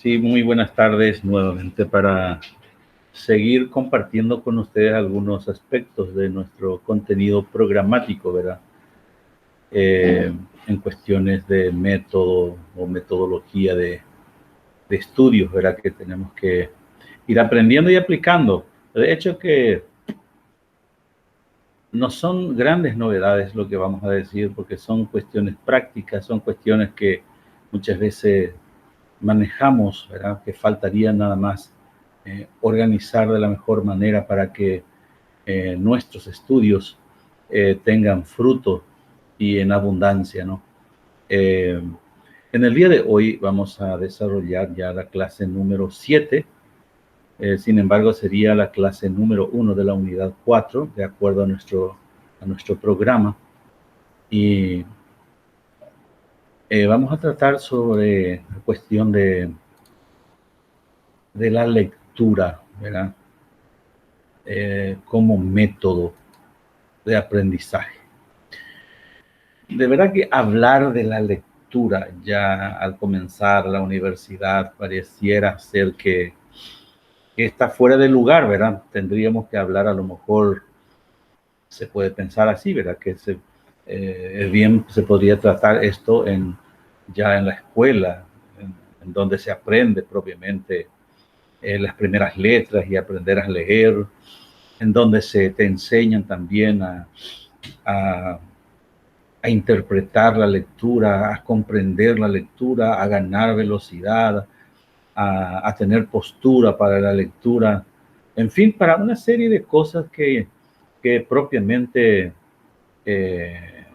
Sí, muy buenas tardes nuevamente para seguir compartiendo con ustedes algunos aspectos de nuestro contenido programático, ¿verdad? En cuestiones de método o metodología de estudios, ¿verdad? Que tenemos que ir aprendiendo y aplicando. De hecho que no son grandes novedades lo que vamos a decir, porque son cuestiones prácticas, son cuestiones que muchas veces manejamos, ¿verdad? Que faltaría nada más organizar de la mejor manera para que nuestros estudios tengan fruto y en abundancia, ¿no? Eh, en el día de hoy vamos a desarrollar ya la clase número 7. Sin embargo, sería la clase número 1 de la unidad 4, de acuerdo a nuestro programa. Y vamos a tratar sobre la cuestión de la lectura, ¿verdad? Como método de aprendizaje. De verdad que hablar de la lectura ya al comenzar la universidad pareciera ser que está fuera de lugar, ¿verdad? Tendríamos que hablar, a lo mejor se puede pensar así, ¿verdad? Que bien se podría tratar esto ya en la escuela, en donde se aprende propiamente las primeras letras y aprender a leer, en donde se te enseñan también a a interpretar la lectura, a comprender la lectura, a ganar velocidad, a tener postura para la lectura, en fin, para una serie de cosas que propiamente eh,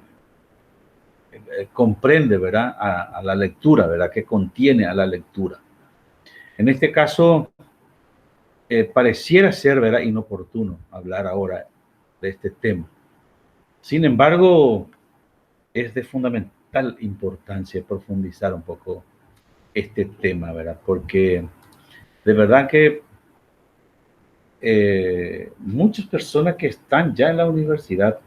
comprende, ¿verdad? A la lectura, ¿verdad? Que contiene a la lectura. En este caso, pareciera ser, ¿verdad? Inoportuno hablar ahora de este tema. Sin embargo, es de fundamental importancia profundizar un poco este tema, ¿verdad? Porque de verdad que muchas personas que están ya en la universidad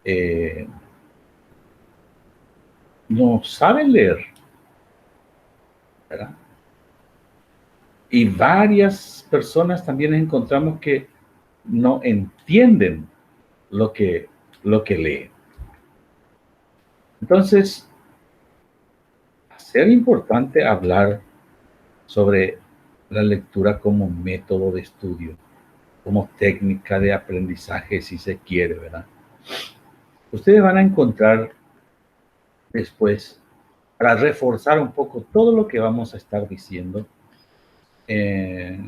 eh, no saben leer, ¿verdad? Y varias personas también encontramos que no entienden lo que, lo que leen. Entonces, ser importante hablar sobre la lectura como método de estudio, como técnica de aprendizaje, si se quiere, ¿verdad? Ustedes van a encontrar después, para reforzar un poco todo lo que vamos a estar diciendo, eh,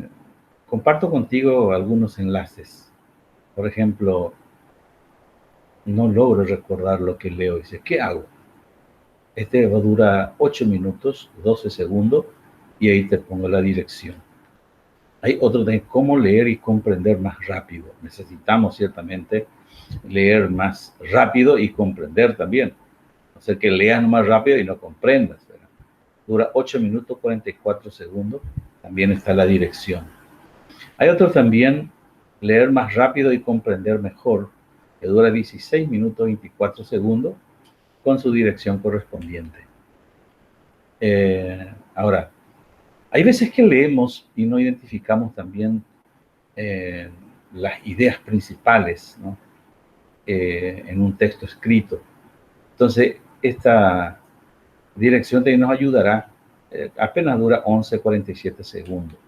comparto contigo algunos enlaces. Por ejemplo, no logro recordar lo que leo. Dice, ¿qué hago? Este dura 8 minutos, 12 segundos, y ahí te pongo la dirección. Hay otro de cómo leer y comprender más rápido. Necesitamos ciertamente leer más rápido y comprender también. O sea, que leas más rápido y no comprendas, ¿verdad? Dura 8 minutos 44 segundos. También está la dirección. Hay otro también, leer más rápido y comprender mejor, que dura 16 minutos 24 segundos con su dirección correspondiente. Ahora, hay veces que leemos y no identificamos también eh, las ideas principales, ¿no? En un texto escrito. Entonces, esta dirección también nos ayudará. Apenas dura 11:47 segundos.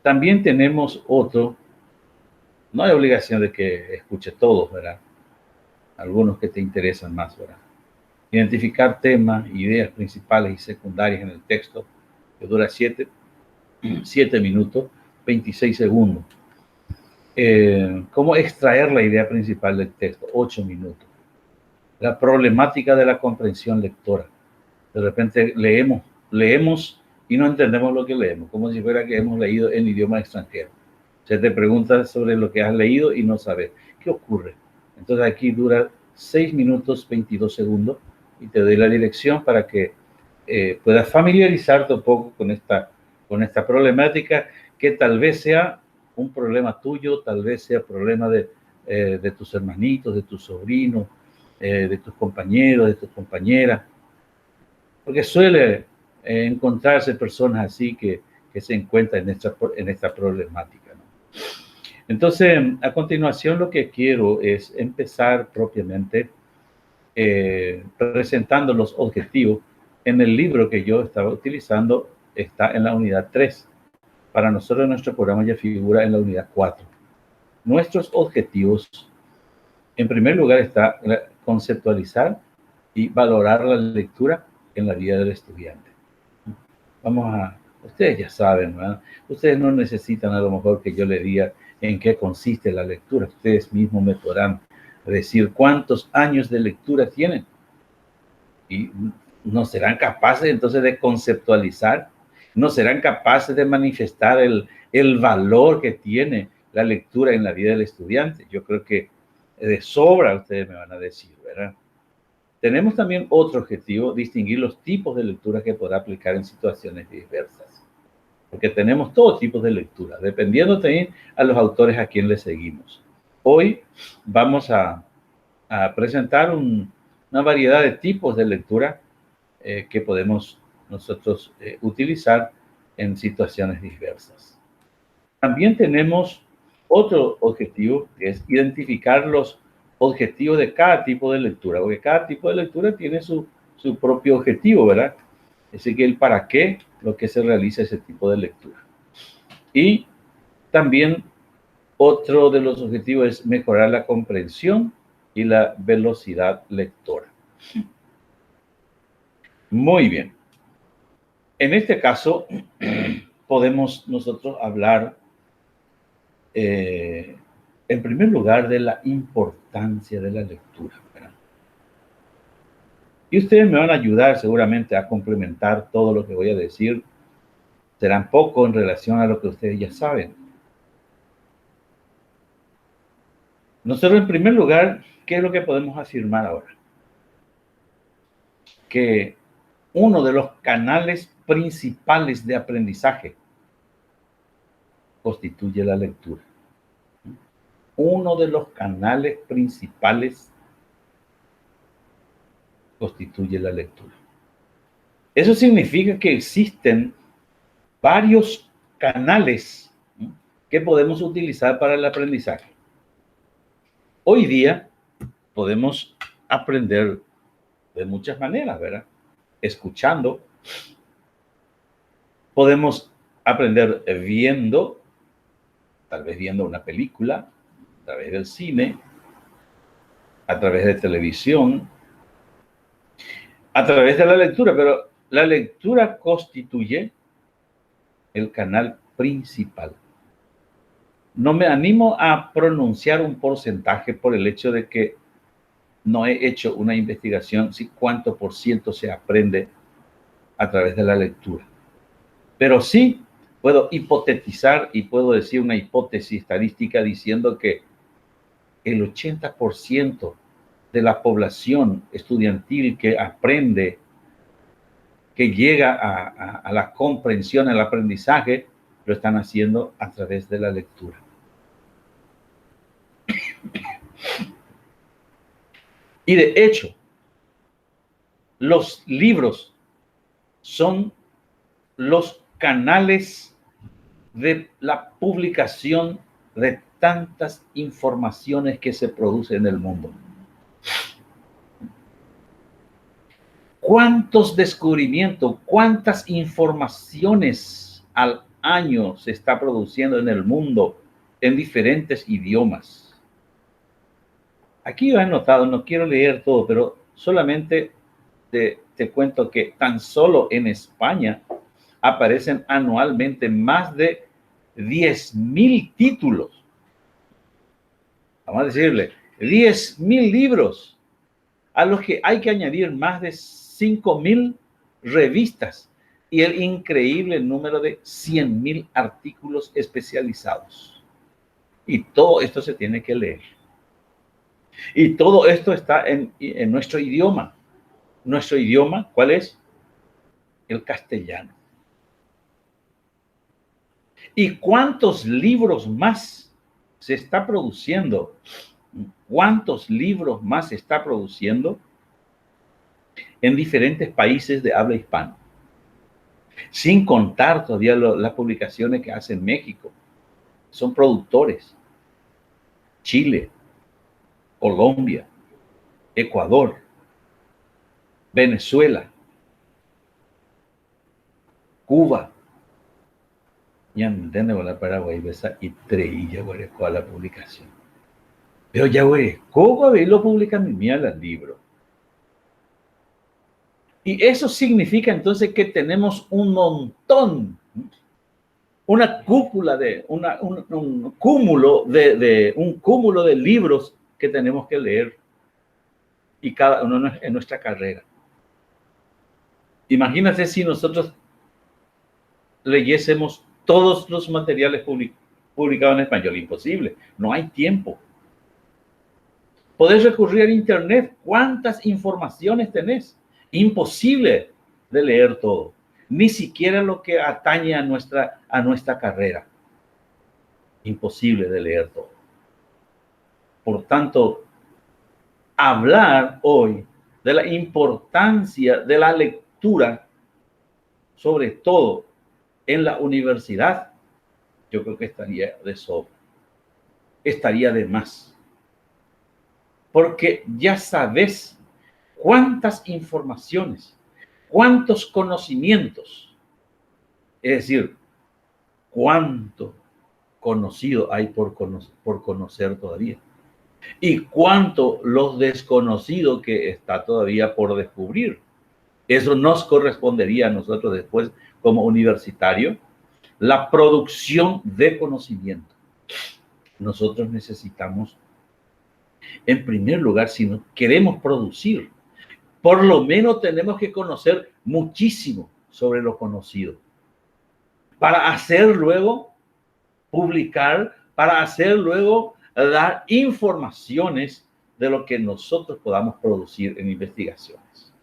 También tenemos otro, no hay obligación de que escuche todos, ¿verdad? Algunos que te interesan más, ¿verdad? Identificar temas, ideas principales y secundarias en el texto, que dura 7 minutos, 26 segundos. ¿Cómo extraer la idea principal del texto? 8 minutos. La problemática de la comprensión lectora. De repente leemos y no entendemos lo que leemos, como si fuera que hemos leído en idioma extranjero. Se te pregunta sobre lo que has leído y no sabes. ¿Qué ocurre? Entonces aquí dura 6 minutos 22 segundos y te doy la dirección para que puedas familiarizarte un poco con esta problemática que tal vez sea un problema tuyo, tal vez sea problema de tus hermanitos, de tus sobrinos, de tus compañeros, de tus compañeras, porque suele encontrarse personas así que se encuentran en esta problemática, ¿no? Entonces, a continuación lo que quiero es empezar propiamente presentando los objetivos. En el libro que yo estaba utilizando está en la unidad 3. Para nosotros nuestro programa ya figura en la unidad 4. Nuestros objetivos, en primer lugar, está conceptualizar y valorar la lectura en la vida del estudiante. Ustedes ya saben, ¿verdad? Ustedes no necesitan a lo mejor que yo les diga en qué consiste la lectura. Ustedes mismos me podrán decir cuántos años de lectura tienen. Y no serán capaces entonces de conceptualizar, no serán capaces de manifestar el valor que tiene la lectura en la vida del estudiante. Yo creo que de sobra ustedes me van a decir, ¿verdad? Tenemos también otro objetivo, distinguir los tipos de lectura que podrá aplicar en situaciones diversas. Porque tenemos todo tipo de lectura, dependiendo también a los autores a quien le seguimos. Hoy vamos a presentar una variedad de tipos de lectura que podemos nosotros utilizar en situaciones diversas. También tenemos otro objetivo, que es identificar los objetivos de cada tipo de lectura, porque cada tipo de lectura tiene su propio objetivo, ¿verdad? Así que el para qué, lo que se realiza ese tipo de lectura. Y también otro de los objetivos es mejorar la comprensión y la velocidad lectora. Muy bien. En este caso, podemos nosotros hablar, en primer lugar, de la importancia de la lectura, ¿verdad? Y ustedes me van a ayudar seguramente a complementar todo lo que voy a decir. Serán poco en relación a lo que ustedes ya saben. Nosotros, en primer lugar, ¿qué es lo que podemos afirmar ahora? Que uno de los canales principales de aprendizaje constituye la lectura. Uno de los canales principales constituye la lectura. Eso significa que existen varios canales que podemos utilizar para el aprendizaje. Hoy día podemos aprender de muchas maneras, ¿verdad? Escuchando. Podemos aprender viendo, tal vez viendo una película, a través del cine, a través de televisión, a través de la lectura, pero la lectura constituye el canal principal. No me animo a pronunciar un porcentaje por el hecho de que no he hecho una investigación si cuánto por ciento se aprende a través de la lectura. Pero sí puedo hipotetizar y puedo decir una hipótesis estadística diciendo que el 80% de la población estudiantil que aprende, que llega a la comprensión, al aprendizaje, lo están haciendo a través de la lectura. Y de hecho, los libros son los canales de la publicación de tantas informaciones que se producen en el mundo. ¿Cuántos descubrimientos, cuántas informaciones al año se está produciendo en el mundo en diferentes idiomas? Aquí he notado, no quiero leer todo, pero solamente te cuento que tan solo en España aparecen anualmente más de 10,000 títulos. Vamos a decirle, 10,000 libros, a los que hay que añadir más de 5,000 revistas y el increíble número de 100,000 artículos especializados. Y todo esto se tiene que leer. Y todo esto está en nuestro idioma. Nuestro idioma, ¿cuál es? El castellano. ¿Y cuántos libros más se está produciendo? ¿Cuántos libros más se está produciendo en diferentes países de habla hispana? Sin contar todavía las publicaciones que hace en México. Son productores. Chile, Colombia, Ecuador, Venezuela, Cuba. Y andando con la Paraguay, besa y treilla, güey, con la publicación. Pero ya, güey, ¿cómo lo publican en mi libro? Y eso significa entonces que tenemos un montón, una cúpula de, un cúmulo un cúmulo de libros que tenemos que leer y cada uno en nuestra carrera. Imagínate si nosotros leyésemos todos los materiales publicados en español. Imposible, no hay tiempo. Podés recurrir a internet. ¿Cuántas informaciones tenés? Imposible de leer todo. Ni siquiera lo que atañe a nuestra carrera. Imposible de leer todo. Por tanto, hablar hoy de la importancia de la lectura, sobre todo en la universidad, yo creo que estaría de sobra. Estaría de más. Porque ya sabes cuántas informaciones, cuántos conocimientos, es decir, cuánto conocido hay por conocer todavía y cuánto los desconocidos que está todavía por descubrir. Eso nos correspondería a nosotros después como universitario, la producción de conocimiento. Nosotros necesitamos, en primer lugar, si no queremos producir, por lo menos tenemos que conocer muchísimo sobre lo conocido. Para hacer luego, publicar, para hacer luego, dar informaciones de lo que nosotros podamos producir en investigaciones.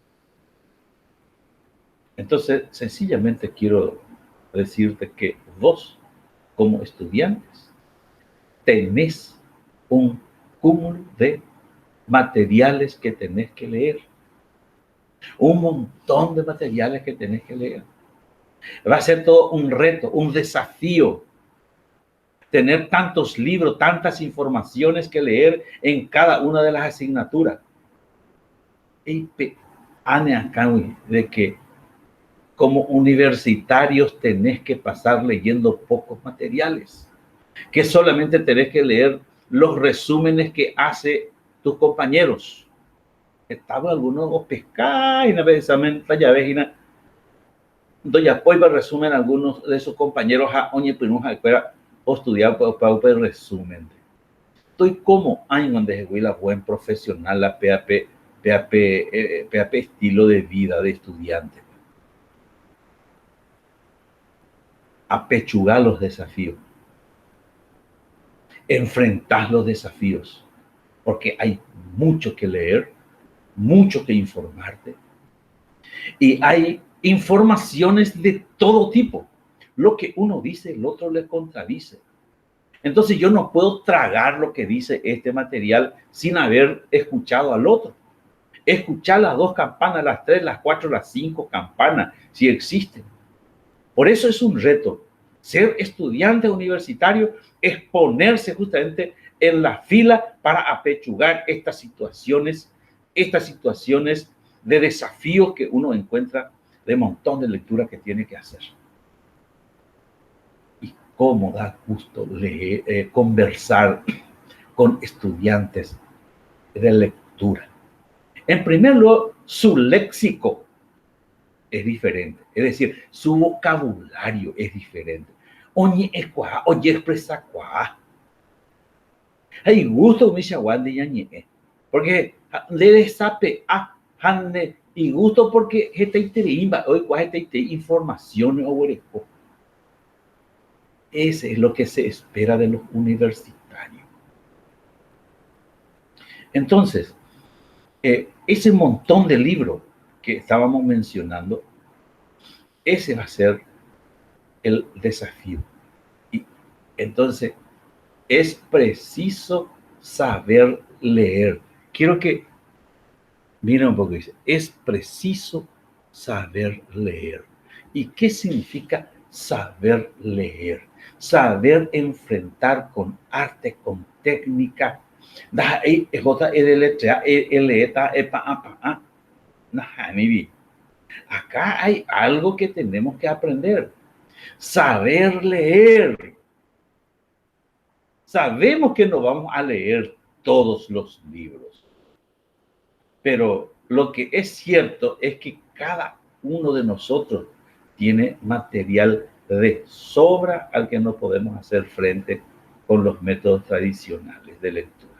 Entonces, sencillamente quiero decirte que vos, como estudiantes, tenés un cúmulo de materiales que tenés que leer. Un montón de materiales que tenés que leer. Va a ser todo un reto, un desafío. Tener tantos libros, tantas informaciones que leer en cada una de las asignaturas. Y de que como universitarios tenés que pasar leyendo pocos materiales. Que solamente tenés que leer los resúmenes que hace tus compañeros. Estaba algunos o pescar y una vez ya ves, doña Poiva resumen algunos de sus compañeros a Oñe Pinuja que era estudiar para el resumen. Estoy como año donde la buen profesional, la PAP estilo de vida de estudiante. Apechugar los desafíos. Enfrentar los desafíos. Porque hay mucho que leer, mucho que informarte. Y hay informaciones de todo tipo. Lo que uno dice, el otro le contradice. Entonces yo no puedo tragar lo que dice este material sin haber escuchado al otro. Escuchar las 2 campanas, las 3, las 4, las 5 campanas, si existen. Por eso es un reto. Ser estudiante universitario es ponerse justamente en la fila para apechugar estas situaciones de desafíos que uno encuentra, de montón de lectura que tiene que hacer. Y cómo da gusto leer, conversar con estudiantes de lectura. En primer lugar, su léxico es diferente, es decir, su vocabulario es diferente. Oye, expresa cuá. Hay gusto mi de yañe, porque le desape a hande y gusto porque este interimba hoy cuá este información o huereco. Ese es lo que se espera de los universitarios. Entonces, ese montón de libros que estábamos mencionando, ese va a ser el desafío. Y entonces, es preciso saber leer. Quiero que miren un poco, dice, es preciso saber leer. ¿Y qué significa saber leer? Saber enfrentar con arte, con técnica. Acá hay algo que tenemos que aprender. Saber leer. Sabemos que no vamos a leer todos los libros, pero lo que es cierto es que cada uno de nosotros tiene material de sobra al que no podemos hacer frente con los métodos tradicionales de lectura.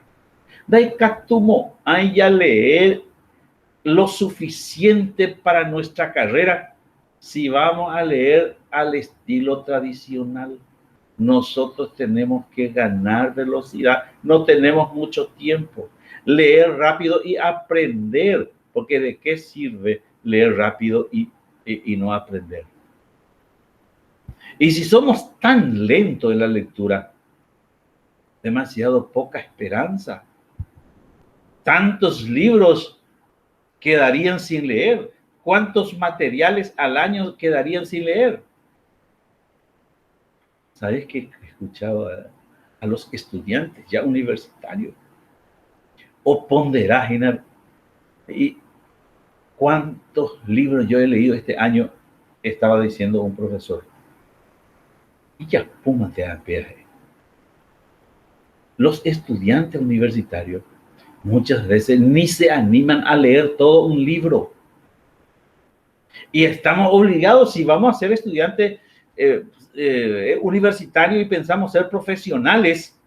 Daikatumo, hay ya leer lo suficiente para nuestra carrera si vamos a leer al estilo tradicional. Nosotros tenemos que ganar velocidad, no tenemos mucho tiempo. Leer rápido y aprender, porque ¿de qué sirve leer rápido y no aprender? Y si somos tan lentos en la lectura, demasiado poca esperanza. Tantos libros quedarían sin leer. ¿Cuántos materiales al año quedarían sin leer? ¿Sabes qué? He escuchado a los estudiantes ya universitarios o ponderar y cuántos libros yo he leído este año, estaba diciendo un profesor. Y ya, púmate a viaje. Los estudiantes universitarios muchas veces ni se animan a leer todo un libro. Y estamos obligados, si vamos a ser estudiantes universitarios y pensamos ser profesionales,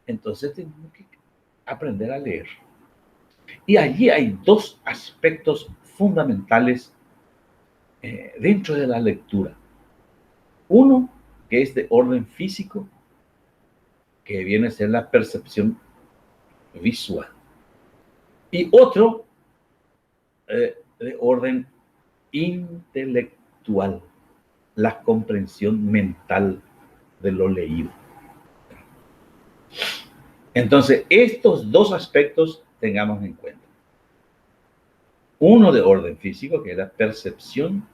entonces tenemos que aprender a leer. Y allí hay dos aspectos fundamentales dentro de la lectura. Uno, que es de orden físico, que viene a ser la percepción visual. Y otro, de orden intelectual, la comprensión mental de lo leído. Entonces, estos dos aspectos tengamos en cuenta. Uno de orden físico, que es la percepción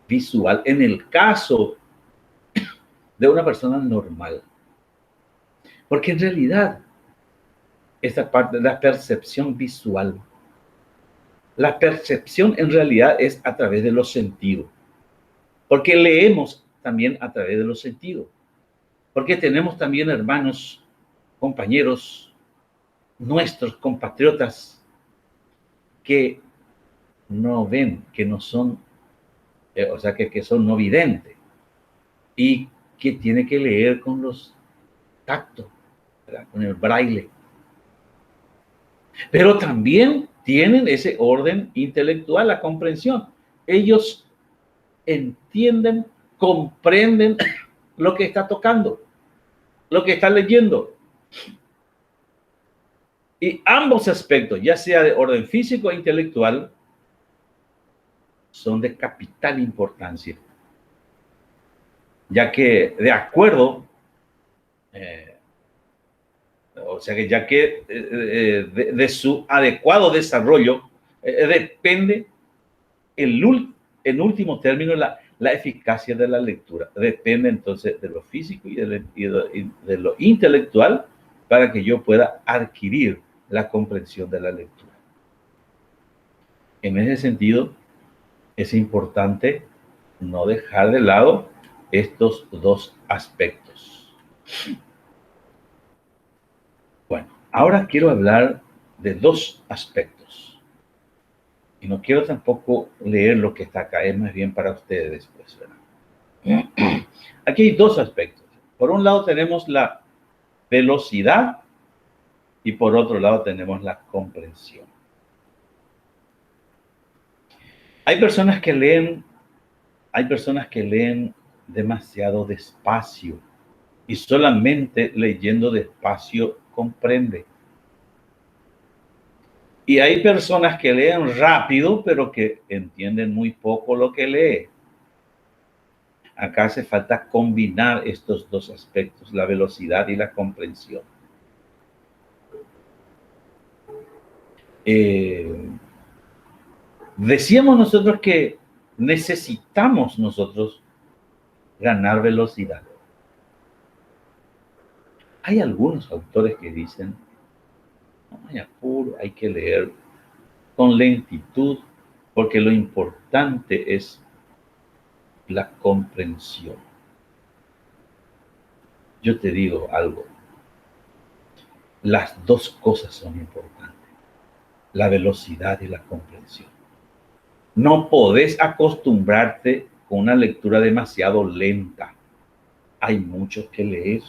visual, en el caso de una persona normal. Porque en realidad, esta parte de la percepción visual, la percepción en realidad es a través de los sentidos. Porque leemos también a través de los sentidos. Porque tenemos también hermanos, compañeros, nuestros compatriotas que no ven, que no son, o sea, que son no videntes y que tiene que leer con los tactos, ¿verdad? Con el braille. Pero también tienen ese orden intelectual, la comprensión. Ellos entienden, comprenden lo que está tocando, lo que está leyendo. Y ambos aspectos, ya sea de orden físico e intelectual, son de capital importancia, ya que de acuerdo, o sea que ya que de su adecuado desarrollo depende en último término la eficacia de la lectura. Depende entonces de lo físico y de lo intelectual para que yo pueda adquirir la comprensión de la lectura. En ese sentido, es importante no dejar de lado estos dos aspectos. Bueno, ahora quiero hablar de dos aspectos. Y no quiero tampoco leer lo que está acá, es más bien para ustedes después, ¿verdad? Aquí hay dos aspectos. Por un lado tenemos la velocidad y por otro lado tenemos la comprensión. Hay personas que leen demasiado despacio y solamente leyendo despacio comprende. Y hay personas que leen rápido, pero que entienden muy poco lo que lee. Acá hace falta combinar estos dos aspectos, la velocidad y la comprensión. Decíamos nosotros que necesitamos nosotros ganar velocidad. Hay algunos autores que dicen, no hay apuro, hay que leer con lentitud, porque lo importante es la comprensión. Yo te digo algo, las dos cosas son importantes, la velocidad y la comprensión. No podés acostumbrarte con una lectura demasiado lenta. Hay mucho que leer.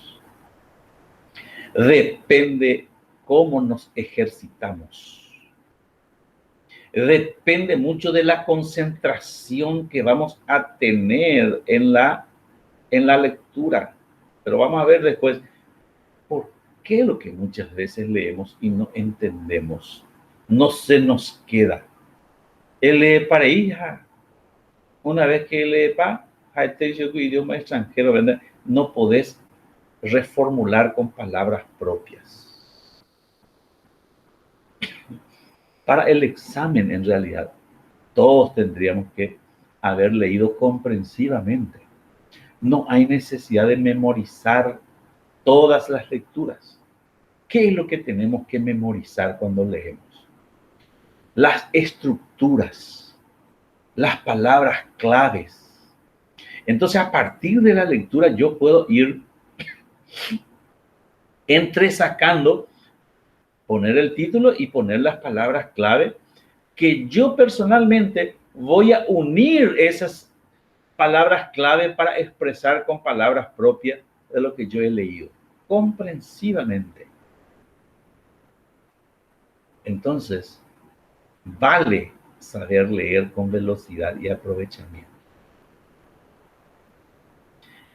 Depende cómo nos ejercitamos. Depende mucho de la concentración que vamos a tener en la lectura. Pero vamos a ver después por qué lo que muchas veces leemos y no entendemos no se nos queda. Lee para hija. Una vez que lee para idioma extranjero, ¿verdad? No podés reformular con palabras propias. Para el examen, en realidad, todos tendríamos que haber leído comprensivamente. No hay necesidad de memorizar todas las lecturas. ¿Qué es lo que tenemos que memorizar cuando leemos? Las estructuras, las palabras claves. Entonces, a partir de la lectura, yo puedo ir entresacando, poner el título y poner las palabras clave que yo personalmente voy a unir esas palabras clave para expresar con palabras propias de lo que yo he leído, comprensivamente. Entonces, vale saber leer con velocidad y aprovechamiento.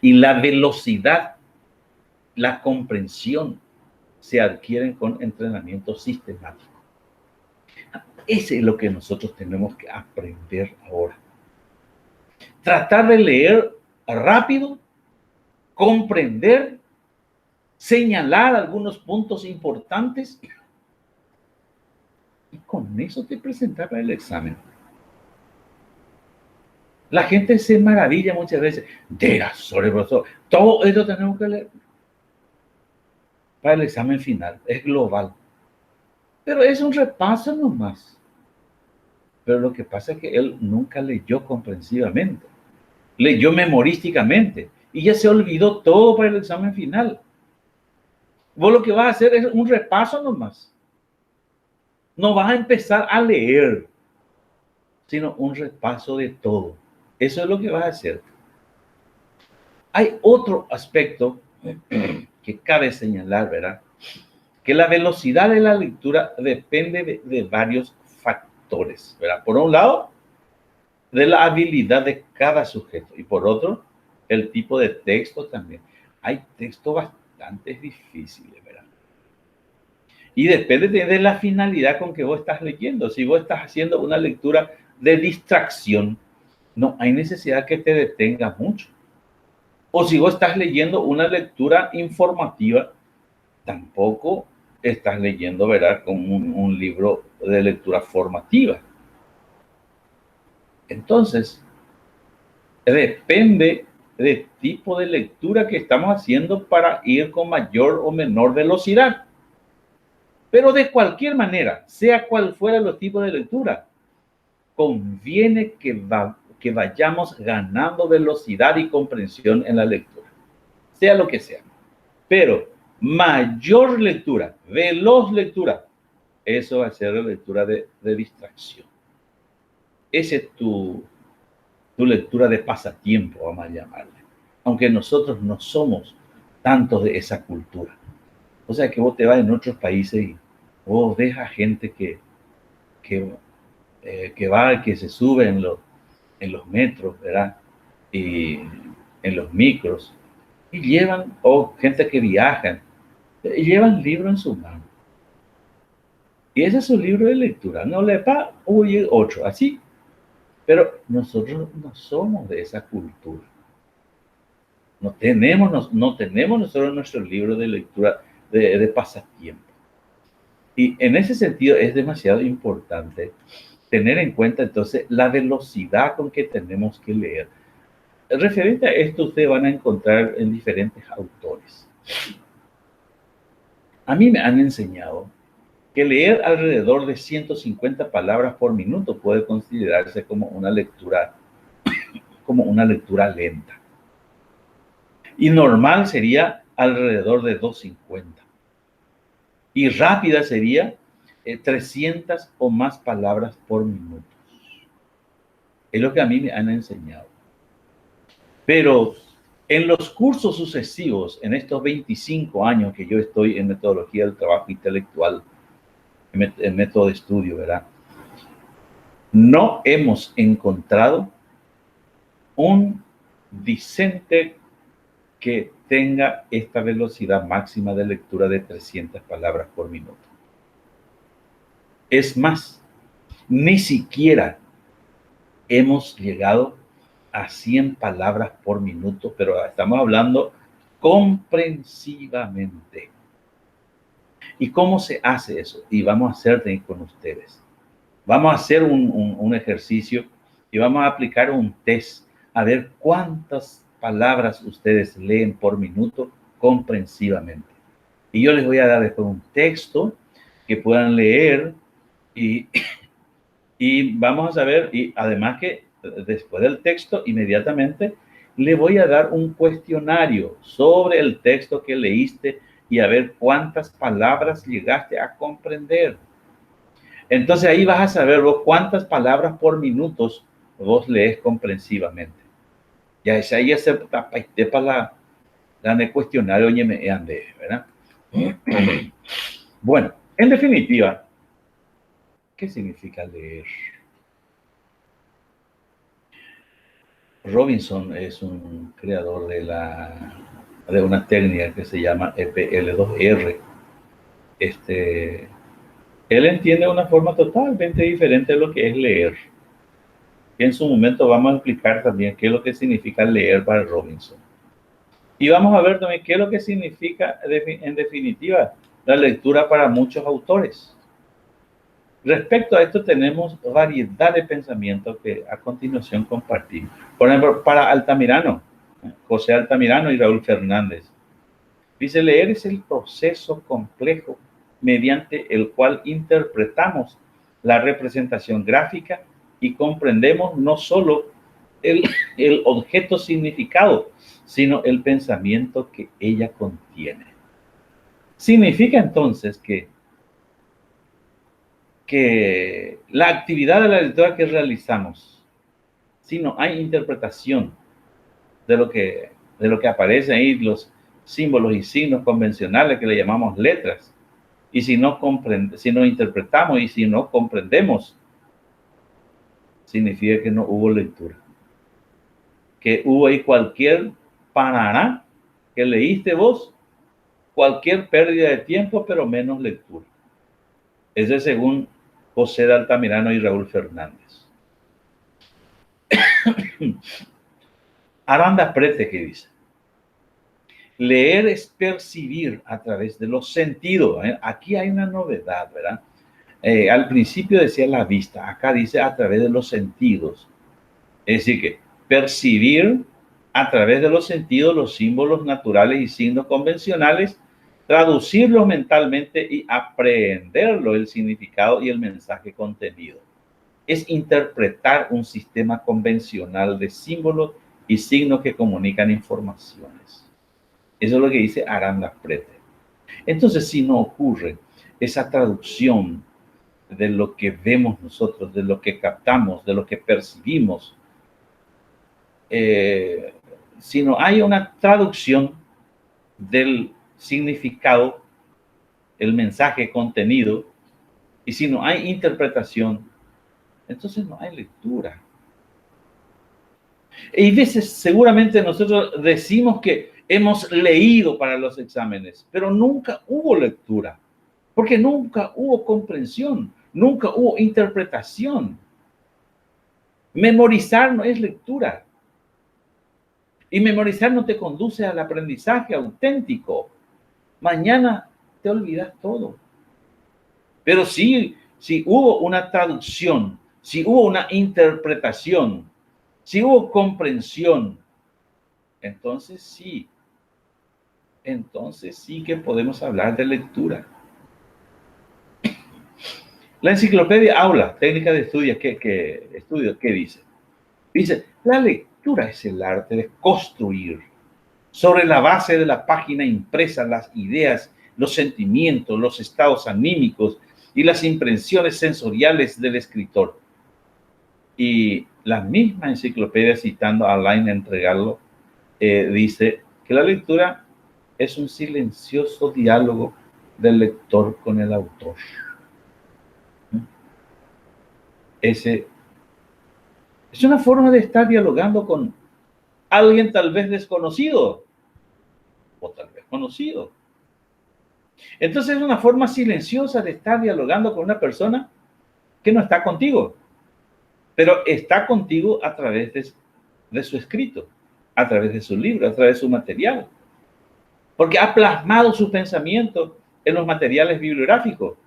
Y la velocidad, la comprensión, se adquieren con entrenamiento sistemático. Ese es lo que nosotros tenemos que aprender ahora. Tratar de leer rápido, comprender, señalar algunos puntos importantes y con eso te presentar para el examen. La gente se maravilla muchas veces. Sobre profesor, todo esto tenemos que leer para el examen final. Es global. Pero es un repaso nomás. Pero lo que pasa es que él nunca leyó comprensivamente. Leyó memorísticamente. Y ya se olvidó todo para el examen final. Vos lo que vas a hacer es un repaso nomás. No vas a empezar a leer, sino un repaso de todo. Eso es lo que vas a hacer. Hay otro aspecto que cabe señalar, ¿verdad? Que la velocidad de la lectura depende de varios factores, ¿verdad? Por un lado, de la habilidad de cada sujeto y por otro, el tipo de texto también. Hay textos bastante difíciles, ¿verdad? Y depende de la finalidad con que vos estás leyendo. Si vos estás haciendo una lectura de distracción, no hay necesidad que te detengas mucho. O si vos estás leyendo una lectura informativa, tampoco estás leyendo, ¿verdad?, como un libro de lectura formativa. Entonces, depende del tipo de lectura que estamos haciendo para ir con mayor o menor velocidad. Pero de cualquier manera, sea cual fuera los tipos de lectura, conviene que vayamos ganando velocidad y comprensión en la lectura, sea lo que sea. Pero mayor lectura, veloz lectura, eso va a ser la lectura de distracción. Esa es tu lectura de pasatiempo, vamos a llamarle. Aunque nosotros no somos tantos de esa cultura. O sea que vos te vas en otros países y vos ves a gente que se sube en los metros, ¿verdad? Y en los micros. Y llevan, o gente que viaja, llevan libros en su mano. Y ese es su libro de lectura. No le va, huye otro, así. Pero nosotros no somos de esa cultura. No tenemos nosotros nuestro libro de lectura de pasatiempo. Y en ese sentido es demasiado importante tener en cuenta entonces la velocidad con que tenemos que leer. Referente a esto, ustedes van a encontrar en diferentes autores. A mí me han enseñado que leer alrededor de 150 palabras por minuto puede considerarse como una lectura lenta. Y normal sería alrededor de 250. Y rápida sería 300 o más palabras por minuto. Es lo que a mí me han enseñado. Pero en los cursos sucesivos, en estos 25 años que yo estoy en metodología del trabajo intelectual, en método de estudio, ¿verdad? No hemos encontrado un discente que tenga esta velocidad máxima de lectura de 300 palabras por minuto. Es más, ni siquiera hemos llegado a 100 palabras por minuto, pero estamos hablando comprensivamente. ¿Y cómo se hace eso? Y vamos a hacer con ustedes. Vamos a hacer un ejercicio y vamos a aplicar un test a ver cuántas palabras ustedes leen por minuto comprensivamente. Y yo les voy a dar después un texto que puedan leer y vamos a saber, y además que después del texto, inmediatamente le voy a dar un cuestionario sobre el texto que leíste y a ver cuántas palabras llegaste a comprender. Entonces ahí vas a saber vos cuántas palabras por minutos vos lees comprensivamente. Ya es ahí se para el cuestionario, oye, me ande, ¿verdad? Bueno, en definitiva, ¿qué significa leer? Robinson es un creador de una técnica que se llama EPL2R. Él entiende de una forma totalmente diferente de lo que es leer. Y en su momento vamos a explicar también qué es lo que significa leer para Robinson. Y vamos a ver también qué es lo que significa, en definitiva, la lectura para muchos autores. Respecto a esto tenemos variedad de pensamientos que a continuación compartimos. Por ejemplo, para Altamirano, José Altamirano y Raúl Fernández. Dice, leer es el proceso complejo mediante el cual interpretamos la representación gráfica y comprendemos no solo el objeto significado, sino el pensamiento que ella contiene. Significa entonces que la actividad de la lectura que realizamos, si no hay interpretación de lo que aparece ahí, los símbolos y signos convencionales que le llamamos letras, y si no interpretamos y si no comprendemos, significa que no hubo lectura. Que hubo ahí cualquier parará que leíste vos, cualquier pérdida de tiempo, pero menos lectura. Ese es según José de Altamirano y Raúl Fernández. Aranda Prete, que dice, leer es percibir a través de los sentidos. Aquí hay una novedad, ¿verdad? Al principio decía la vista, acá dice a través de los sentidos. Es decir, que percibir a través de los sentidos los símbolos naturales y signos convencionales, traducirlos mentalmente y aprehenderlo, el significado y el mensaje contenido. Es interpretar un sistema convencional de símbolos y signos que comunican informaciones. Eso es lo que dice Aranda Prete. Entonces, si no ocurre esa traducción de lo que vemos nosotros, de lo que captamos, de lo que percibimos, si no hay una traducción del significado, el mensaje contenido, y si no hay interpretación, entonces no hay lectura. Y veces seguramente nosotros decimos que hemos leído para los exámenes, pero nunca hubo lectura, porque nunca hubo comprensión, nunca hubo interpretación. Memorizar no es lectura. Y memorizar no te conduce al aprendizaje auténtico. Mañana te olvidas todo. Pero si hubo una traducción, si hubo una interpretación, si hubo comprensión, entonces sí que podemos hablar de lectura. La enciclopedia Aula, técnica de estudio, ¿qué dice? Dice, la lectura es el arte de construir sobre la base de la página impresa las ideas, los sentimientos, los estados anímicos y las impresiones sensoriales del escritor. Y la misma enciclopedia, citando a Alain Entregarlo, dice que la lectura es un silencioso diálogo del lector con el autor. Es una forma de estar dialogando con alguien tal vez desconocido o tal vez conocido. Entonces es una forma silenciosa de estar dialogando con una persona que no está contigo, pero está contigo a través de su escrito, a través de su libro, a través de su material, porque ha plasmado sus pensamientos en los materiales bibliográficos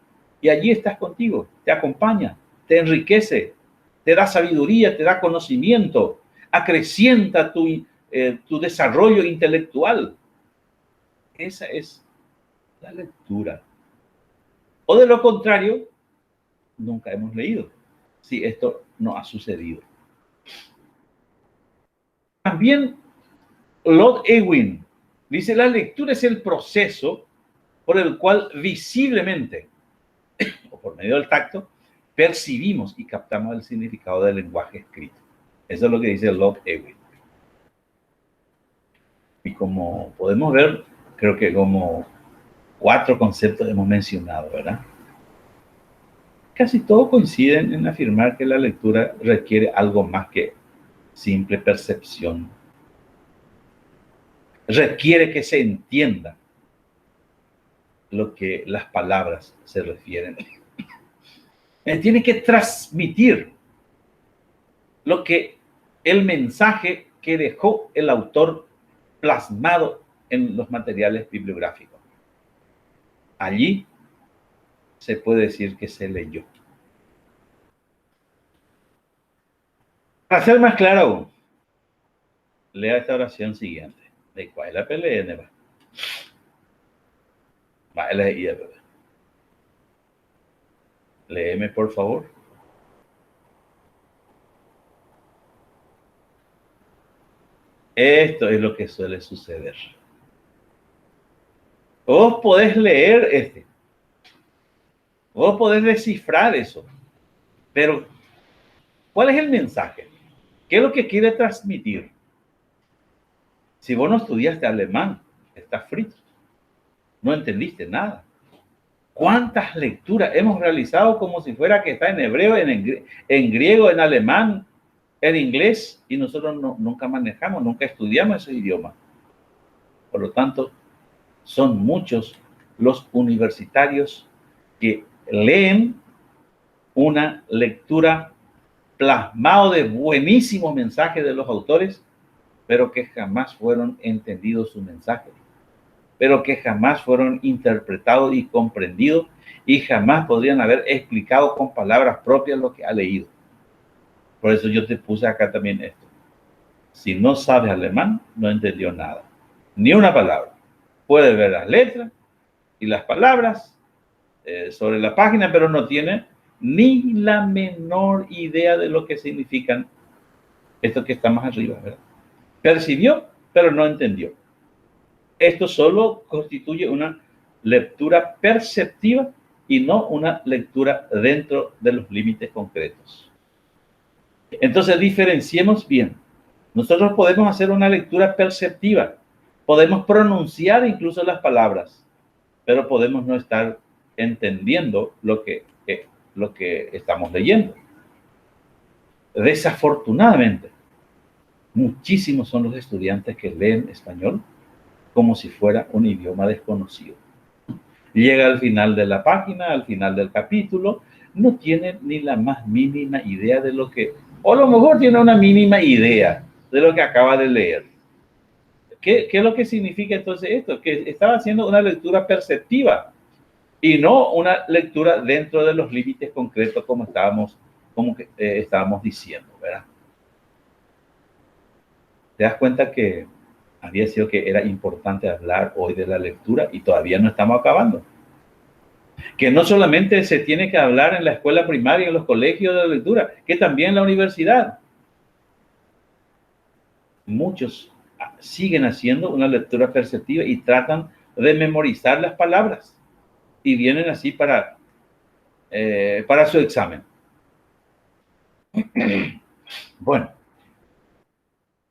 y allí estás contigo, te acompaña, te enriquece, te da sabiduría, te da conocimiento, acrecienta tu desarrollo intelectual. Esa es la lectura. O de lo contrario, nunca hemos leído, si esto no ha sucedido. También Lord Ewing dice, la lectura es el proceso por el cual visiblemente, o por medio del tacto, percibimos y captamos el significado del lenguaje escrito. Eso es lo que dice Lord Ewing. Y como podemos ver, creo que como 4 conceptos hemos mencionado, ¿verdad? Casi todos coinciden en afirmar que la lectura requiere algo más que simple percepción. Requiere que se entienda lo que las palabras se refieren. Tiene que transmitir lo que el mensaje que dejó el autor plasmado en los materiales bibliográficos. Allí se puede decir que se leyó. Para ser más claro, lea esta oración siguiente. ¿De cuál es la pelea? Va, léeme, por favor. Esto es lo que suele suceder. Vos podés leer vos podés descifrar eso, pero ¿cuál es el mensaje? ¿Qué es lo que quiere transmitir? Si vos no estudiaste alemán, estás frito. No entendiste nada. ¿Cuántas lecturas hemos realizado como si fuera que está en hebreo, en griego, en alemán, en inglés, y nosotros nunca manejamos, nunca estudiamos ese idioma? Por lo tanto, son muchos los universitarios que leen una lectura plasmado de buenísimos mensajes de los autores, pero que jamás fueron entendidos sus mensajes, pero que jamás fueron interpretados y comprendidos y jamás podrían haber explicado con palabras propias lo que ha leído. Por eso yo te puse acá también esto. Si no sabes alemán, no entendió nada, ni una palabra. Puede ver las letras y las palabras sobre la página, pero no tiene ni la menor idea de lo que significan esto que está más arriba, ¿verdad? Percibió, pero no entendió. Esto solo constituye una lectura perceptiva y no una lectura dentro de los límites concretos. Entonces, diferenciemos bien. Nosotros podemos hacer una lectura perceptiva, podemos pronunciar incluso las palabras, pero podemos no estar entendiendo lo que estamos leyendo. Desafortunadamente, muchísimos son los estudiantes que leen español como si fuera un idioma desconocido. Llega al final de la página, al final del capítulo, no tiene ni la más mínima idea de lo que, o a lo mejor tiene una mínima idea de lo que acaba de leer. ¿Qué es lo que significa entonces esto? Que estaba haciendo una lectura perceptiva y no una lectura dentro de los límites concretos como estábamos como que estábamos diciendo, ¿verdad? Te das cuenta que había sido que era importante hablar hoy de la lectura y todavía no estamos acabando. Que no solamente se tiene que hablar en la escuela primaria, en los colegios de la lectura, que también en la universidad. Muchos siguen haciendo una lectura perceptiva y tratan de memorizar las palabras y vienen así para su examen. Bueno,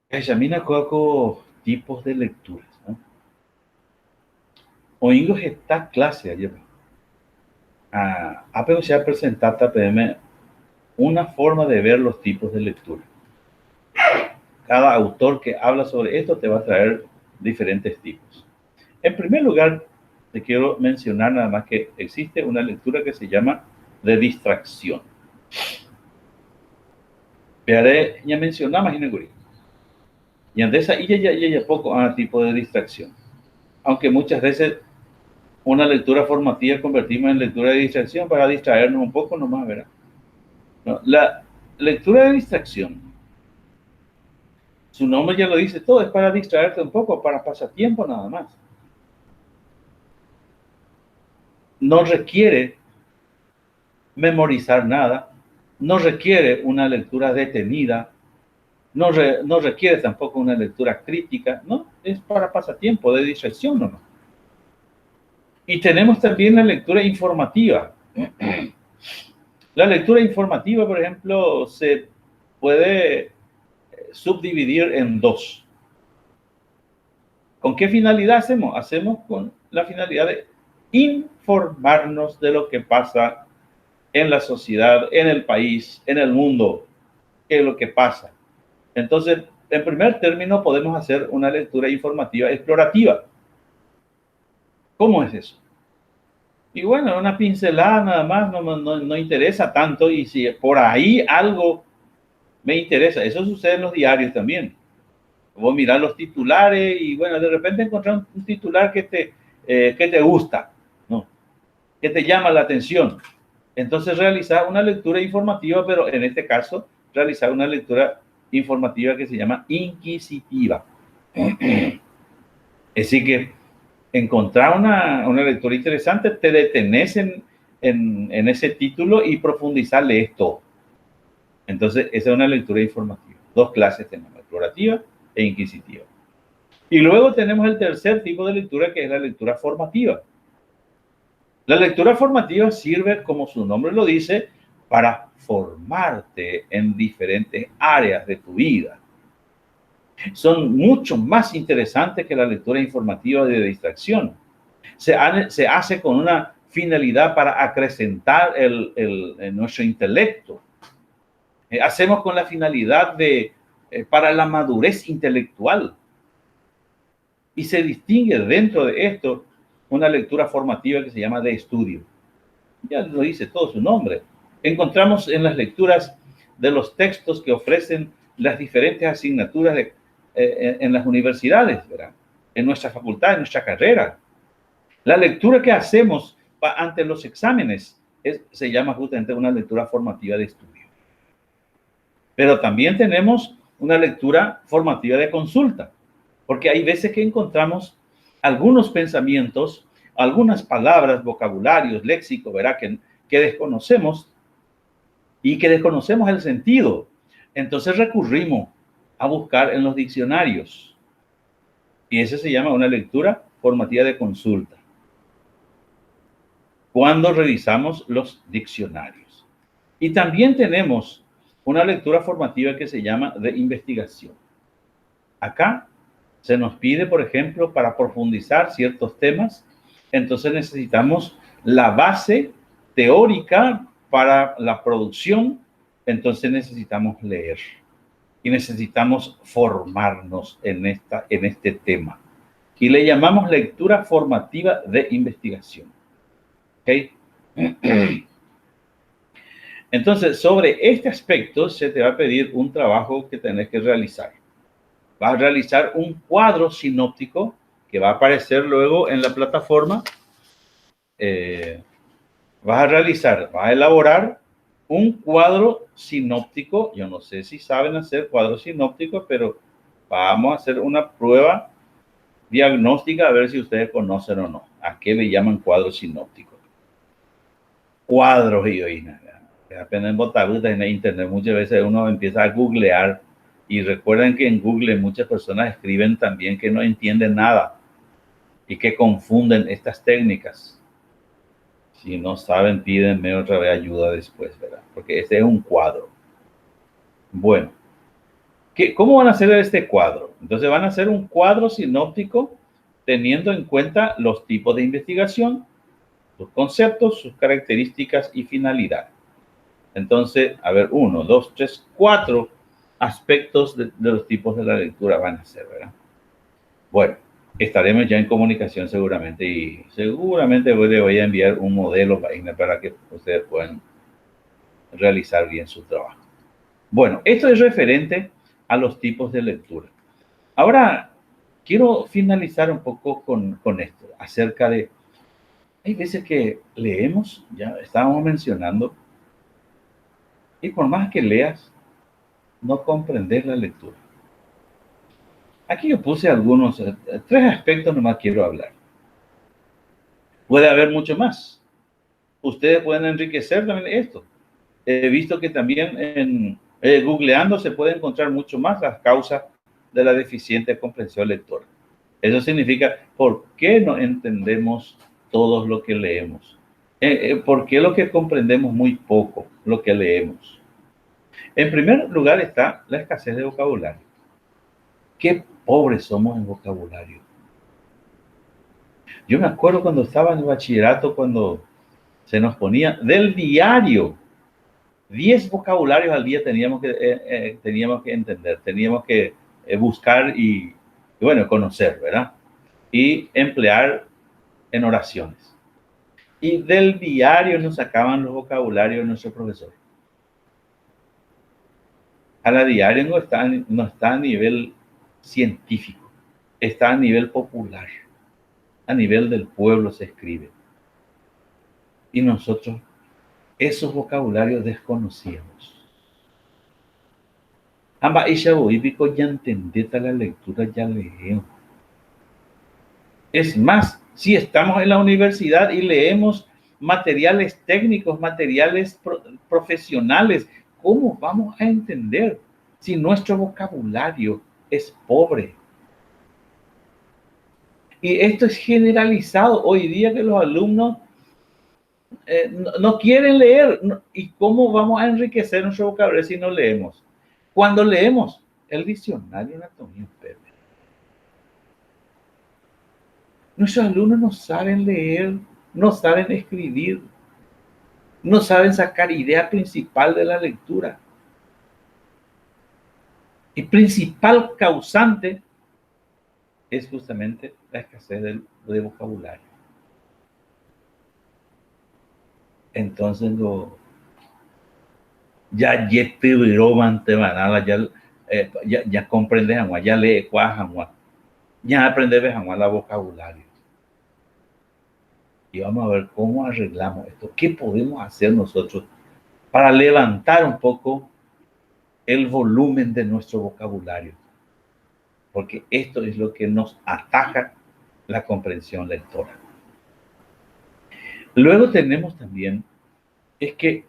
examina cuatro tipos de lecturas, ¿no? Oingo esta clase ayer. Pero se ha presentado a una forma de ver los tipos de lectura. Cada autor que habla sobre esto te va a traer diferentes tipos. En primer lugar, te quiero mencionar nada más que existe una lectura que se llama de distracción. Pero ya mencionamos en el grupo. Y antes ahí ya poco a tipo de distracción. Aunque muchas veces una lectura formativa convertimos en lectura de distracción para distraernos un poco nomás, ¿verdad? No, la lectura de distracción, su nombre ya lo dice todo, es para distraerte un poco, para pasatiempo nada más. No requiere memorizar nada, no requiere una lectura detenida, no requiere tampoco una lectura crítica, no, es para pasatiempo, de distracción nomás. Y tenemos también la lectura informativa. La lectura informativa, por ejemplo, se puede subdividir en dos. ¿Con qué finalidad hacemos? Hacemos con la finalidad de informarnos de lo que pasa en la sociedad, en el país, en el mundo, qué es lo que pasa. Entonces, en primer término, podemos hacer una lectura informativa explorativa. ¿Cómo es eso? Y bueno, una pincelada nada más no interesa tanto, y si por ahí algo me interesa, eso sucede en los diarios también. Vos mirás los titulares y bueno, de repente encontrás un titular que te gusta, ¿no? Que te llama la atención. Entonces realizar una lectura informativa, pero en este caso realizar una lectura informativa que se llama inquisitiva. Es decir que encontrar una lectura interesante, te detenés en ese título y profundizarle esto. Entonces esa es una lectura informativa. Dos clases tenemos, explorativa e inquisitiva. Y luego tenemos el tercer tipo de lectura, que es la lectura formativa. La lectura formativa sirve, como su nombre lo dice, para formarte en diferentes áreas de tu vida. Son mucho más interesantes que la lectura informativa de distracción. Se hace con una finalidad para acrecentar nuestro intelecto. Hacemos con la finalidad para la madurez intelectual. Y se distingue dentro de esto una lectura formativa que se llama de estudio. Ya lo dice todo su nombre. Encontramos en las lecturas de los textos que ofrecen las diferentes asignaturas en las universidades, ¿verdad? En nuestra facultad, en nuestra carrera. La lectura que hacemos ante los exámenes se llama justamente una lectura formativa de estudio. Pero también tenemos una lectura formativa de consulta, porque hay veces que encontramos algunos pensamientos, algunas palabras, vocabularios, léxico, ¿verdad? Que desconocemos y que desconocemos el sentido. Entonces recurrimos a buscar en los diccionarios. Y eso se llama una lectura formativa de consulta. Cuando revisamos los diccionarios. Y también tenemos una lectura formativa que se llama de investigación. Acá se nos pide, por ejemplo, para profundizar ciertos temas, entonces necesitamos la base teórica para la producción, entonces necesitamos leer y necesitamos formarnos en este tema. Y le llamamos lectura formativa de investigación. ¿Okay? Entonces, sobre este aspecto se te va a pedir un trabajo que tenés que realizar. Vas a realizar un cuadro sinóptico que va a aparecer luego en la plataforma. Vas a elaborar un cuadro sinóptico. Yo no sé si saben hacer cuadros sinópticos, pero vamos a hacer una prueba diagnóstica a ver si ustedes conocen o no. ¿A qué le llaman cuadro sinóptico? Cuadros y hoy apenas en botabutas en internet muchas veces uno empieza a googlear y recuerden que en Google muchas personas escriben también que no entienden nada y que confunden estas técnicas. Si no saben, pídenme otra vez ayuda después, ¿verdad? Porque este es un cuadro. Bueno, ¿cómo van a hacer este cuadro? Entonces van a hacer un cuadro sinóptico teniendo en cuenta los tipos de investigación, sus conceptos, sus características y finalidad. Entonces, a ver, 1, 2, 3, 4 aspectos de los tipos de la lectura van a ser, ¿verdad? Bueno, estaremos ya en comunicación seguramente y seguramente le voy a enviar un modelo para que ustedes puedan realizar bien su trabajo. Bueno, esto es referente a los tipos de lectura. Ahora, quiero finalizar un poco con esto, acerca de, hay veces que leemos, ya estábamos mencionando, y por más que leas, no comprendes la lectura. Aquí yo puse algunos, 3 aspectos nomás quiero hablar. Puede haber mucho más. Ustedes pueden enriquecer también esto. He visto que también en googleando se puede encontrar mucho más las causas de la deficiente comprensión lectora. Eso significa, ¿por qué no entendemos todo lo que leemos? ¿Por qué lo que comprendemos muy poco, lo que leemos? En primer lugar está la escasez de vocabulario. Qué pobres somos en vocabulario. Yo me acuerdo cuando estaba en el bachillerato, cuando se nos ponía del diario, 10 vocabularios al día teníamos que entender, teníamos que buscar y, bueno, conocer, ¿verdad? Y emplear en oraciones. Y del diario nos sacaban los vocabularios de nuestro profesor. A la diario no está a nivel científico, está a nivel popular, a nivel del pueblo se escribe. Y nosotros esos vocabularios desconocíamos. Amba isha boíbico ya entendeta la lectura, ya leemos. Es más, si estamos en la universidad y leemos materiales técnicos, materiales profesionales, ¿cómo vamos a entender si nuestro vocabulario es pobre? Y esto es generalizado hoy día, que los alumnos no quieren leer. ¿Y cómo vamos a enriquecer nuestro vocabulario si no leemos? Cuando leemos el diccionario de anatomía, nuestros alumnos no saben leer, no saben escribir, no saben sacar idea principal de la lectura. Y principal causante es justamente la escasez de vocabulario. Entonces, ya ya comprendes, ya lee ya aprendes la vocabulario. Y vamos a ver cómo arreglamos esto. ¿Qué podemos hacer nosotros para levantar un poco el volumen de nuestro vocabulario? Porque esto es lo que nos ataja la comprensión lectora. Luego tenemos también, es que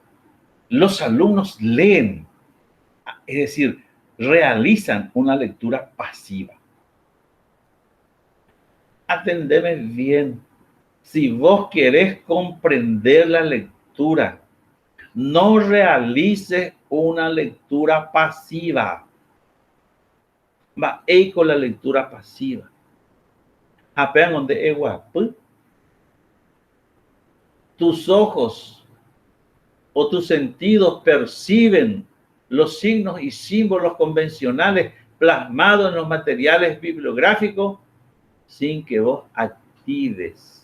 los alumnos leen, es decir, realizan una lectura pasiva. Atendeme bien. Si vos querés comprender la lectura, no realices una lectura pasiva. Va con la lectura pasiva. Apenas donde es guapo, tus ojos o tus sentidos perciben los signos y símbolos convencionales plasmados en los materiales bibliográficos sin que vos actives.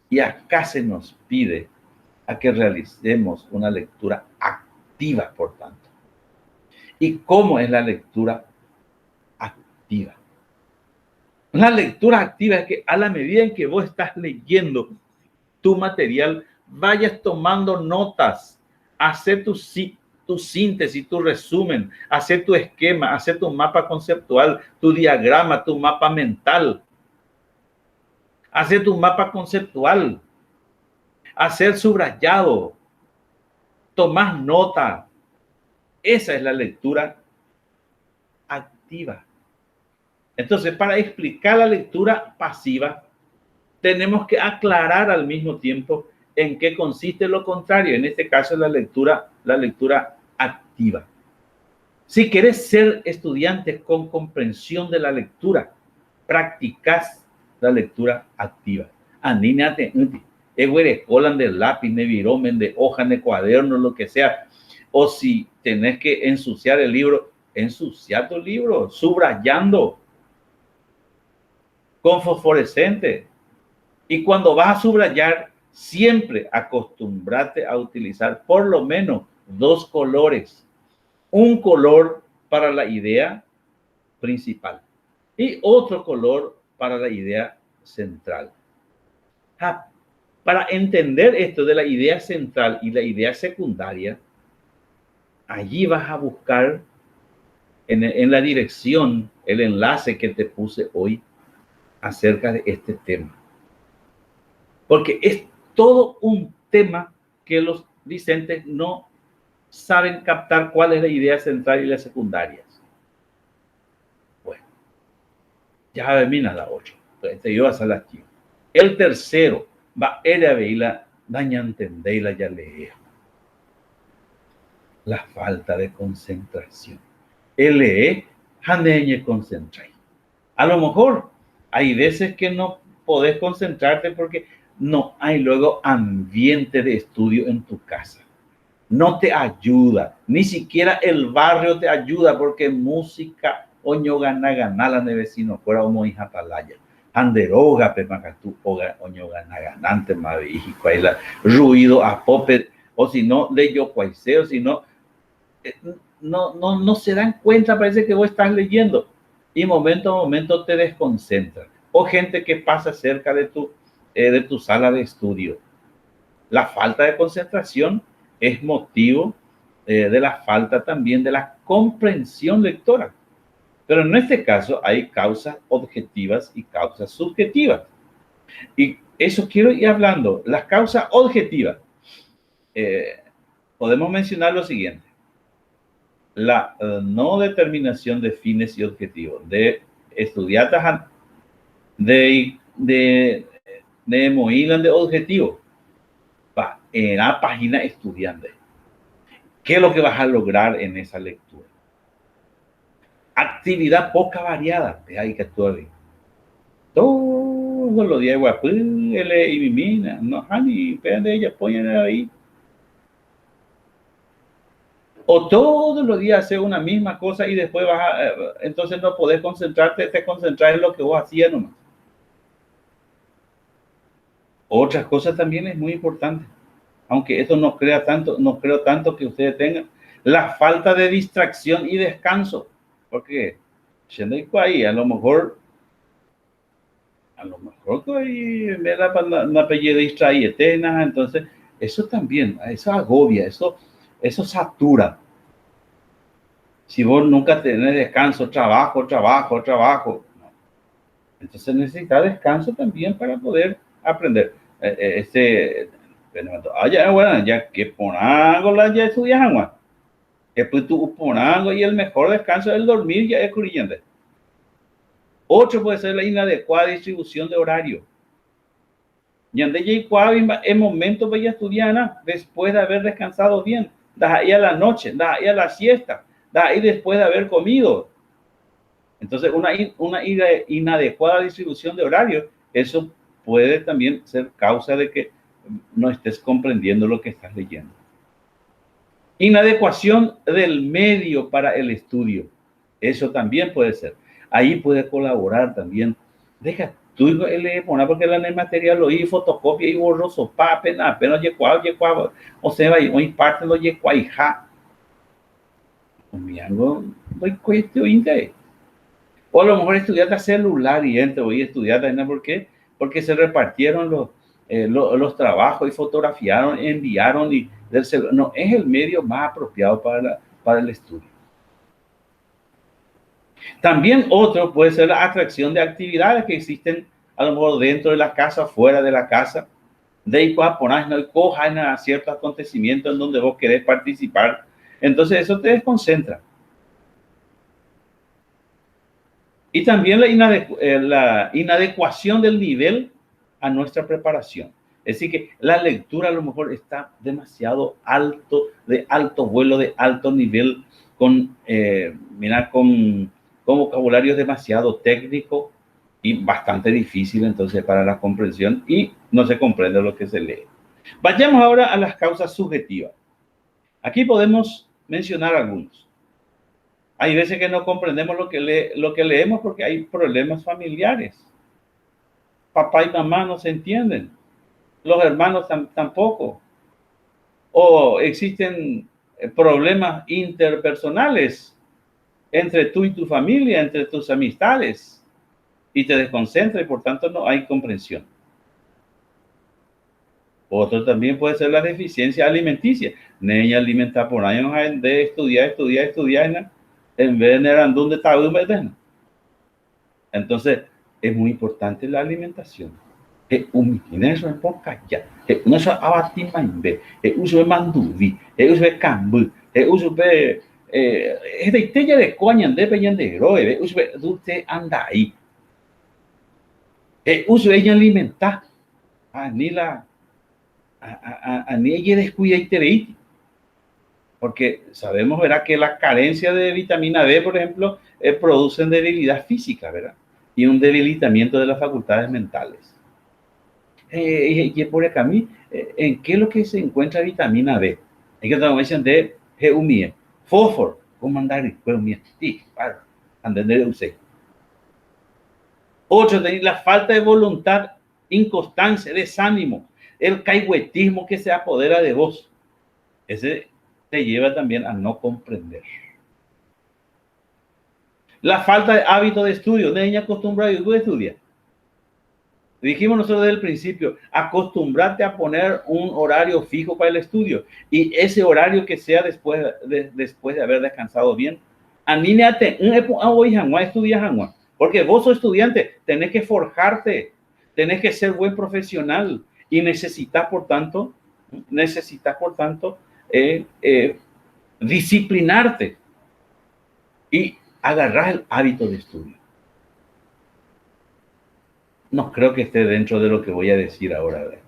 Y acá se nos pide a que realicemos una lectura activa, por tanto. ¿Y cómo es la lectura activa? La lectura activa es que a la medida en que vos estás leyendo tu material, vayas tomando notas hacer tu síntesis, tu resumen, hacer tu esquema, hacer tu mapa conceptual, tu diagrama, tu mapa mental, hacer tu mapa conceptual, hacer subrayado, tomar nota. Esa es la lectura activa. Entonces, para explicar la lectura pasiva, tenemos que aclarar al mismo tiempo en qué consiste lo contrario. En este caso, la lectura activa. Si querés ser estudiante con comprensión de la lectura, practicás la lectura activa. Aníñate, colan de lápiz, de viromen, de hoja, de cuaderno, lo que sea. O si tenés que ensuciar el libro, ensucia tu libro, subrayando con fosforescente. Y cuando vas a subrayar, siempre acostúmbrate a utilizar por lo menos 2 colores. Un color para la idea principal y otro color para la idea central. Para entender esto de la idea central y la idea secundaria, allí vas a buscar en la dirección el enlace que te puse hoy acerca de este tema. Porque es todo un tema que los discentes no saben captar cuál es la idea central y la secundaria. Bueno, ya termina la 8. Entonces yo a la aquí. El tercero va a veila daña entenderla ya leer. La falta de concentración. El lee janeñe concentrar. A lo mejor hay veces que no podés concentrarte porque no hay luego ambiente de estudio en tu casa. No te ayuda, ni siquiera el barrio te ayuda porque música oño gana la de vecino fuera como hija talaya. Anderoga pemacatú oño gana ganante mavijico ahí la ruido a pope o si no leyo cuaiseo, si no no se dan cuenta, parece que vos estás leyendo y momento a momento te desconcentra. O gente que pasa cerca de tu sala de estudio. La falta de concentración es motivo de la falta también de la comprensión lectora. Pero en este caso hay causas objetivas y causas subjetivas. Y eso quiero ir hablando. Las causas objetivas. Podemos mencionar lo siguiente. La no determinación de fines y objetivos de estudiantes de Moilan de objetivo en la página estudiante. ¿Qué es lo que vas a lograr en esa lectura? Actividad poca variada. Hay que actuar. Todos los días, guapule y mimina. No, ni de ella, ponen ahí. O todos los días hacer una misma cosa y después entonces no podés concentrarte, te concentras en lo que vos hacías nomás. Otras cosas también es muy importante, aunque esto no creo tanto que ustedes tengan, la falta de distracción y descanso, porque ahí a lo mejor ahí me da una apellido distraída, entonces eso también, eso agobia, eso satura. Si vos nunca tenés descanso, trabajo, entonces necesitas descanso también para poder aprender. Ya que ponándola ya estudias agua. Después tú ponándola y el mejor descanso es el dormir, ya es corriente. Otro puede ser la inadecuada distribución de horario. Yande ya en momento voy a estudiar después de haber descansado bien. Da ahí a la noche, da ahí a la siesta, da ahí después de haber comido. Entonces, una inadecuada distribución de horario, eso puede también ser causa de que no estés comprendiendo lo que estás leyendo. Inadecuación del medio para el estudio. Eso también puede ser. Ahí puede colaborar también. Deja tú le pones porque el material lo hizo fotocopia y borroso, apenas yecuao, o sea, hoy parte lo yecuaija. O a lo mejor estudiar celular y voy a estudiar, ¿por qué? Porque se repartieron los trabajos y fotografiaron, enviaron y no es el medio más apropiado para el estudio. También otro puede ser la atracción de actividades que existen a lo mejor dentro de la casa, fuera de la casa, de ahí cojan ciertos acontecimientos en donde vos querés participar. Entonces eso te desconcentra. Y también la inadecuación del nivel a nuestra preparación. Es decir, que la lectura a lo mejor está demasiado alto, de alto vuelo, de alto nivel, con vocabulario demasiado técnico y bastante difícil entonces para la comprensión y no se comprende lo que se lee. Vayamos ahora a las causas subjetivas. Aquí podemos mencionar algunos. Hay veces que no comprendemos lo que leemos porque hay problemas familiares. Papá y mamá no se entienden. Los hermanos tampoco. O existen problemas interpersonales entre tú y tu familia, entre tus amistades, y te desconcentra y por tanto no hay comprensión. Otro también puede ser la deficiencia alimenticia. Niña alimenta por años de estudiar, en vez de donde está. Entonces, es muy importante la alimentación. Eso es poca ya. Eso es abatimambe. Uso de manduvi. Uso de cambu. Uso de itella de coña de peñan de héroe. Uso de dulce anda ahí. Uso de ella alimentar. Ni la ni ella descuida y tereiti. Porque sabemos, ¿verdad?, que la carencia de vitamina D, por ejemplo, producen debilidad física, ¿verdad? Y un debilitamiento de las facultades mentales. Y por acá, ¿en qué es lo que se encuentra vitamina D? En que estamos diciendo de geumie, fósforo, ¿cómo andar? Sí, claro, entender usted. Otro, la falta de voluntad, inconstancia, desánimo, el caigüetismo que se apodera de vos. Ese te lleva también a no comprender. La falta de hábito de estudio. ¿De niña acostumbrada a estudiar? Dijimos nosotros desde el principio, acostumbrarte a poner un horario fijo para el estudio y ese horario que sea después de haber descansado bien. Anímate, porque vos sos estudiante, tenés que forjarte, tenés que ser buen profesional y necesitas, por tanto, disciplinarte y agarrar el hábito de estudio. No creo que esté dentro de lo que voy a decir ahora, ¿verdad?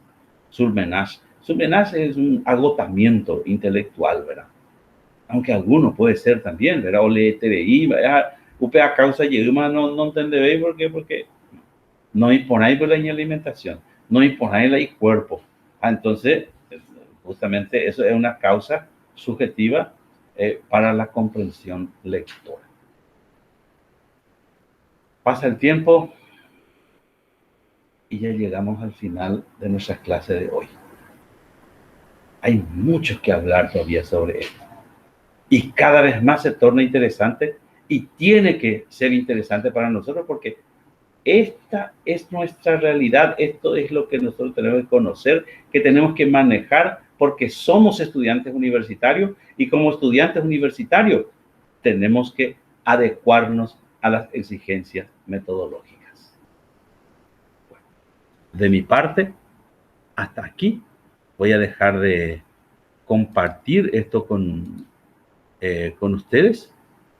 Surmenage es un agotamiento intelectual, ¿verdad? Aunque alguno puede ser también, ¿verdad? O le TDI, a causa de no entendéis por qué, porque no imponáis por la alimentación, no imponáis el cuerpo. Entonces, justamente eso es una causa subjetiva para la comprensión lectora. Pasa el tiempo y ya llegamos al final de nuestra clase de hoy. Hay mucho que hablar todavía sobre esto. Y cada vez más se torna interesante y tiene que ser interesante para nosotros porque esta es nuestra realidad. Esto es lo que nosotros tenemos que conocer, que tenemos que manejar porque somos estudiantes universitarios y como estudiantes universitarios tenemos que adecuarnos a las exigencias metodológicas. De mi parte, hasta aquí. Voy a dejar de compartir esto con ustedes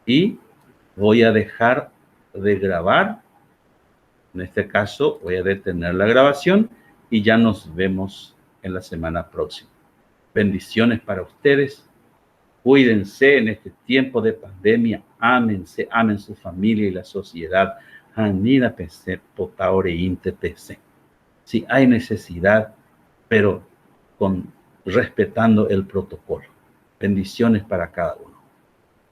y voy a dejar de grabar. En este caso, voy a detener la grabación y ya nos vemos en la semana próxima. Bendiciones para ustedes. Cuídense en este tiempo de pandemia. Ámense, amen su familia y la sociedad. Anida pese, potaore inte pese. Si hay necesidad, pero respetando el protocolo. Bendiciones para cada uno.